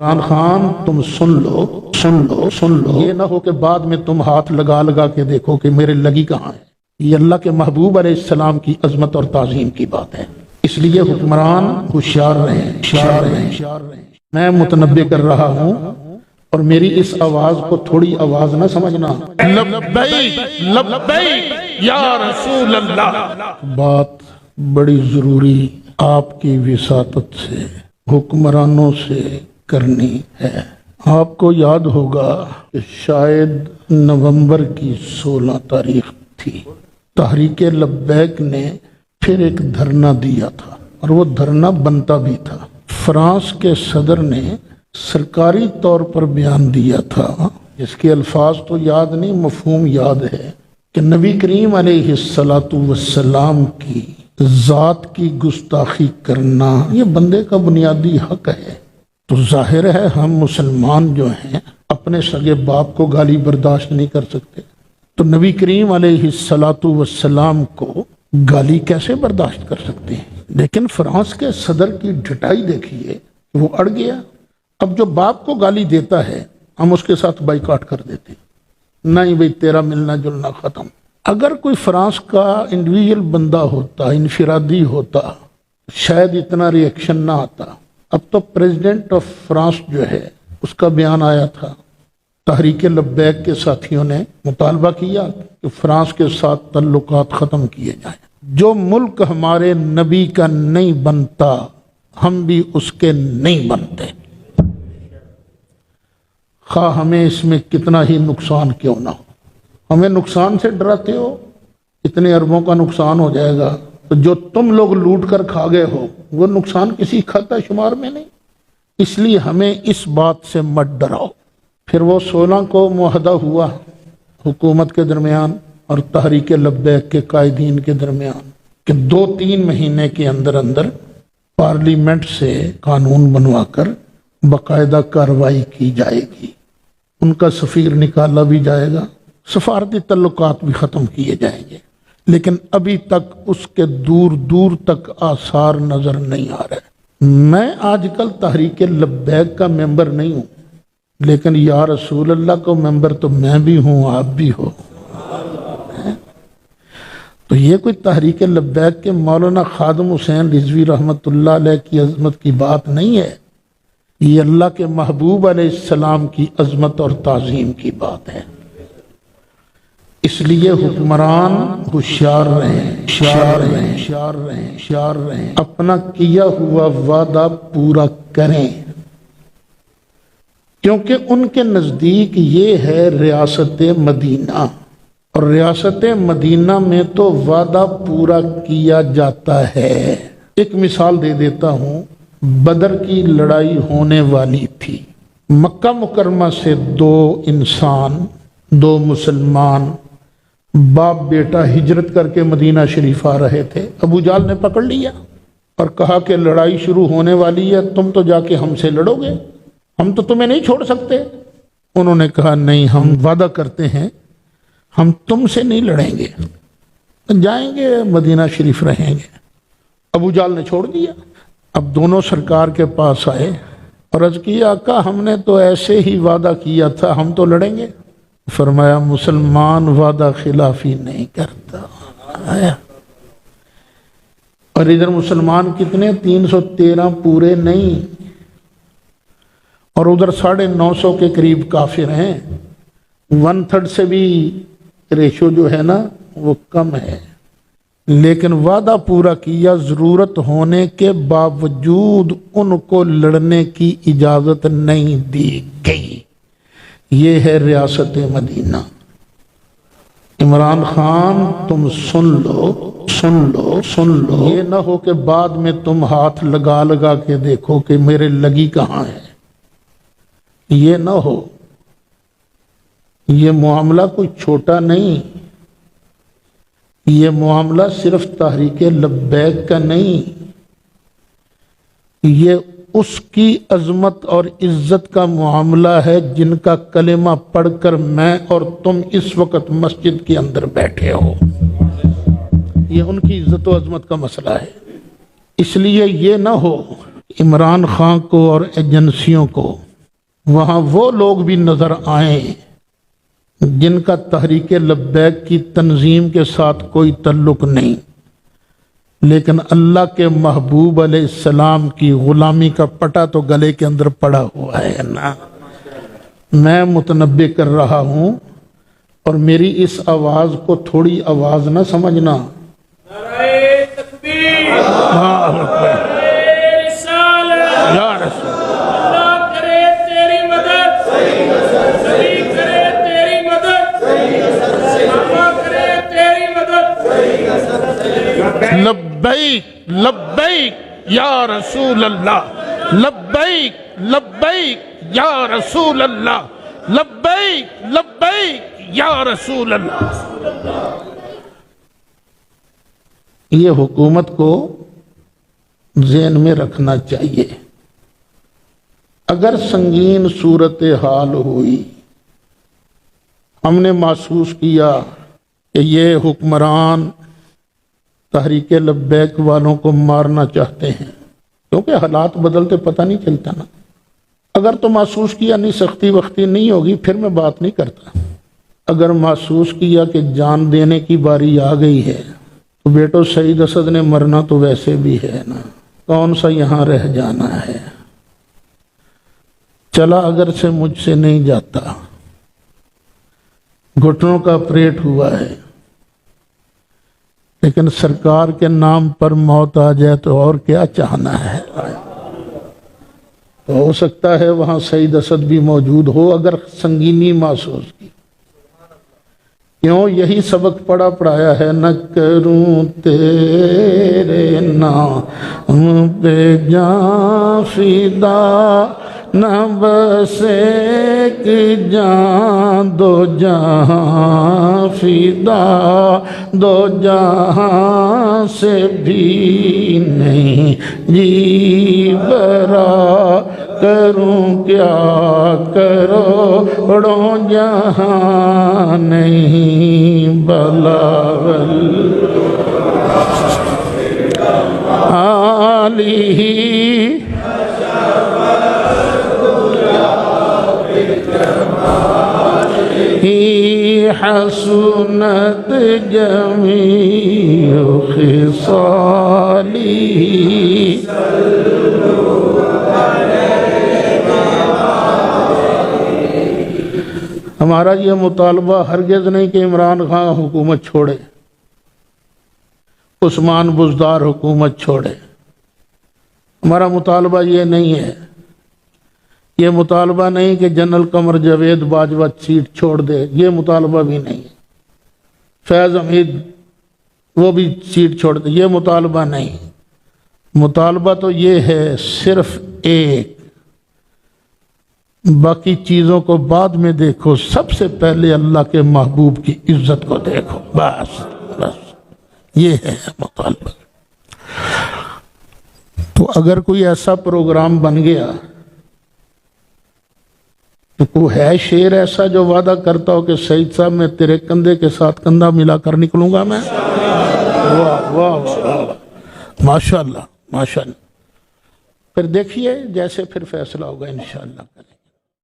عمران خان تم سن لو یہ نہ ہو کہ بعد میں تم ہاتھ لگا لگا کے دیکھو کہ میرے لگی کہاں ہے۔ یہ اللہ کے محبوب علیہ السلام کی عظمت اور تعظیم کی بات ہے، اس لیے حکمران ہوشیار رہیں۔ میں متنبہ کر رہا ہوں اور میری اس آواز کو تھوڑی آواز نہ سمجھنا، لبیک یا رسول اللہ، بات بڑی ضروری آپ کی وساطت سے حکمرانوں سے کرنی ہے۔ آپ کو یاد ہوگا کہ شاید نومبر کی 16 تاریخ تھی، تحریک لبیک نے پھر ایک دھرنا دیا تھا اور وہ دھرنا بنتا بھی تھا۔ فرانس کے صدر نے سرکاری طور پر بیان دیا تھا، اس کے الفاظ تو یاد نہیں، مفہوم یاد ہے، کہ نبی کریم علیہ السلام کی ذات کی گستاخی کرنا یہ بندے کا بنیادی حق ہے۔ تو ظاہر ہے ہم مسلمان جو ہیں اپنے سگے باپ کو گالی برداشت نہیں کر سکتے، تو نبی کریم علیہ السلام کو گالی کیسے برداشت کر سکتے ہیں؟ لیکن فرانس کے صدر کی ڈٹائی دیکھیے، وہ اڑ گیا۔ اب جو باپ کو گالی دیتا ہے ہم اس کے ساتھ بائیکاٹ کر دیتے ہیں، نہیں بھئی تیرا ملنا جلنا ختم۔ اگر کوئی فرانس کا انڈیویجول بندہ ہوتا، انفرادی ہوتا، شاید اتنا ری ایکشن نہ آتا۔ اب تو پریزیڈنٹ آف فرانس جو ہے اس کا بیان آیا تھا، تحریک لبیک کے ساتھیوں نے مطالبہ کیا کہ فرانس کے ساتھ تعلقات ختم کیے جائیں۔ جو ملک ہمارے نبی کا نہیں بنتا ہم بھی اس کے نہیں بنتے، خواہ ہمیں اس میں کتنا ہی نقصان کیوں نہ ہو۔ ہمیں نقصان سے ڈراتے ہو، اتنے اربوں کا نقصان ہو جائے گا، تو جو تم لوگ لوٹ کر کھا گئے ہو وہ نقصان کسی کھاتا شمار میں نہیں، اس لیے ہمیں اس بات سے مت ڈراؤ۔ پھر وہ 16 کو معاہدہ ہوا حکومت کے درمیان اور تحریک لبیک کے قائدین کے درمیان کہ 2-3 مہینے کے اندر اندر پارلیمنٹ سے قانون بنوا کر باقاعدہ کارروائی کی جائے گی، ان کا سفیر نکالا بھی جائے گا، سفارتی تعلقات بھی ختم کیے جائیں گے۔ لیکن ابھی تک اس کے دور دور تک آثار نظر نہیں آ رہے۔ میں آج کل تحریک لبیک کا ممبر نہیں ہوں، لیکن یا رسول اللہ کو ممبر تو میں بھی ہوں، آپ بھی ہو۔ تو یہ کوئی تحریک لبیک کے مولانا خادم حسین رضوی رحمۃ اللہ علیہ کی عظمت کی بات نہیں ہے، یہ اللہ کے محبوب علیہ السلام کی عظمت اور تعظیم کی بات ہے۔ اس لیے حکمران ہوشیار رہیں، اپنا کیا ہوا وعدہ پورا کریں، کیونکہ ان کے نزدیک یہ ہے ریاست مدینہ، اور ریاست مدینہ میں تو وعدہ پورا کیا جاتا ہے۔ ایک مثال دے دیتا ہوں، بدر کی لڑائی ہونے والی تھی، مکہ مکرمہ سے 2 انسان، 2 مسلمان باپ بیٹا ہجرت کر کے مدینہ شریف آ رہے تھے۔ ابو جہل نے پکڑ لیا اور کہا کہ لڑائی شروع ہونے والی ہے، تم تو جا کے ہم سے لڑو گے، ہم تو تمہیں نہیں چھوڑ سکتے۔ انہوں نے کہا نہیں، ہم وعدہ کرتے ہیں ہم تم سے نہیں لڑیں گے، جائیں گے مدینہ شریف رہیں گے۔ ابو جہل نے چھوڑ دیا۔ اب دونوں سرکار کے پاس آئے اور عرض کیا آقا ہم نے تو ایسے ہی وعدہ کیا تھا، ہم تو لڑیں گے۔ فرمایا مسلمان وعدہ خلافی نہیں کرتا۔ اور ادھر مسلمان کتنے؟ 313 پورے نہیں، اور ادھر 950 کے قریب کافر ہیں، 1/3 سے بھی ریشو جو ہے نا وہ کم ہے، لیکن وعدہ پورا کیا، ضرورت ہونے کے باوجود ان کو لڑنے کی اجازت نہیں دی گئی۔ یہ ہے ریاست مدینہ۔ عمران خان تم سن لو، یہ نہ ہو کہ بعد میں تم ہاتھ لگا لگا کے دیکھو کہ میرے لگی کہاں ہے، یہ نہ ہو۔ یہ معاملہ کوئی چھوٹا نہیں، یہ معاملہ صرف تحریک لبیک کا نہیں، یہ اس کی عظمت اور عزت کا معاملہ ہے جن کا کلمہ پڑھ کر میں اور تم اس وقت مسجد کے اندر بیٹھے ہو۔ یہ ان کی عزت و عظمت کا مسئلہ ہے۔ اس لیے یہ نہ ہو عمران خان کو اور ایجنسیوں کو وہاں وہ لوگ بھی نظر آئیں جن کا تحریک لبیک کی تنظیم کے ساتھ کوئی تعلق نہیں، لیکن اللہ کے محبوب علیہ السلام کی غلامی کا پٹا تو گلے کے اندر پڑا ہوا ہے نا۔ میں متنبع کر رہا ہوں، اور میری اس آواز کو تھوڑی آواز نہ سمجھنا۔ نعرہ تکبیر، اللہ اکبر، نعرہ رسالت، یا رسول اللہ کرے تیری مدد، نبی کرے تیری مدد، صحابہ کرے تیری مدد۔ لبیک لبیک یا رسول اللہ، لبیک لبیک یا رسول اللہ، لبیک لبیک یا رسول اللہ۔ یہ حکومت کو ذہن میں رکھنا چاہیے۔ اگر سنگین صورتحال ہوئی، ہم نے محسوس کیا کہ یہ حکمران تحریک لبیک والوں کو مارنا چاہتے ہیں، کیونکہ حالات بدلتے پتہ نہیں چلتا نا۔ اگر تو محسوس کیا نہیں سختی وقتی نہیں ہوگی، پھر میں بات نہیں کرتا۔ اگر محسوس کیا کہ جان دینے کی باری آ گئی ہے، تو بیٹو سعید اسد نے مرنا تو ویسے بھی ہے نا، کون سا یہاں رہ جانا ہے۔ چلا اگر سے مجھ سے نہیں جاتا، گھٹنوں کا آپریٹ ہوا ہے، لیکن سرکار کے نام پر موت آ جائے تو اور کیا چاہنا ہے۔ تو ہو سکتا ہے وہاں سعید اسد بھی موجود ہو اگر سنگینی محسوس کی۔ کیوں؟ یہی سبق پڑھایا ہے، نہ کروں تیرے نام پہ جاں فدا، نہ بس ایک جان دو جہاں فدا، دو جہاں سے بھی نہیں جی برا، کروں کیا کروڑوں جہاں نہیں بلاول عالی ہی حسنت جمیع خصالی۔ ہمارا یہ مطالبہ ہرگز نہیں کہ عمران خان حکومت چھوڑے، عثمان بزدار حکومت چھوڑے۔ ہمارا مطالبہ یہ نہیں ہے، یہ مطالبہ نہیں کہ جنرل قمر جاوید باجوہ سیٹ چھوڑ دے، یہ مطالبہ بھی نہیں ہے۔ فیض حمید وہ بھی سیٹ چھوڑ دے، یہ مطالبہ نہیں۔ مطالبہ تو یہ ہے صرف ایک، باقی چیزوں کو بعد میں دیکھو، سب سے پہلے اللہ کے محبوب کی عزت کو دیکھو، بس بس یہ ہے مطالبہ۔ تو اگر کوئی ایسا پروگرام بن گیا، تو کوئی ہے شیر ایسا جو وعدہ کرتا ہو کہ سعید صاحب میں تیرے کندھے کے ساتھ کندھا ملا کر نکلوں گا میں؟ واہ واہ واہ، ماشاءاللہ ماشاءاللہ۔ پھر دیکھیے جیسے پھر فیصلہ ہوگا انشاءاللہ کریں۔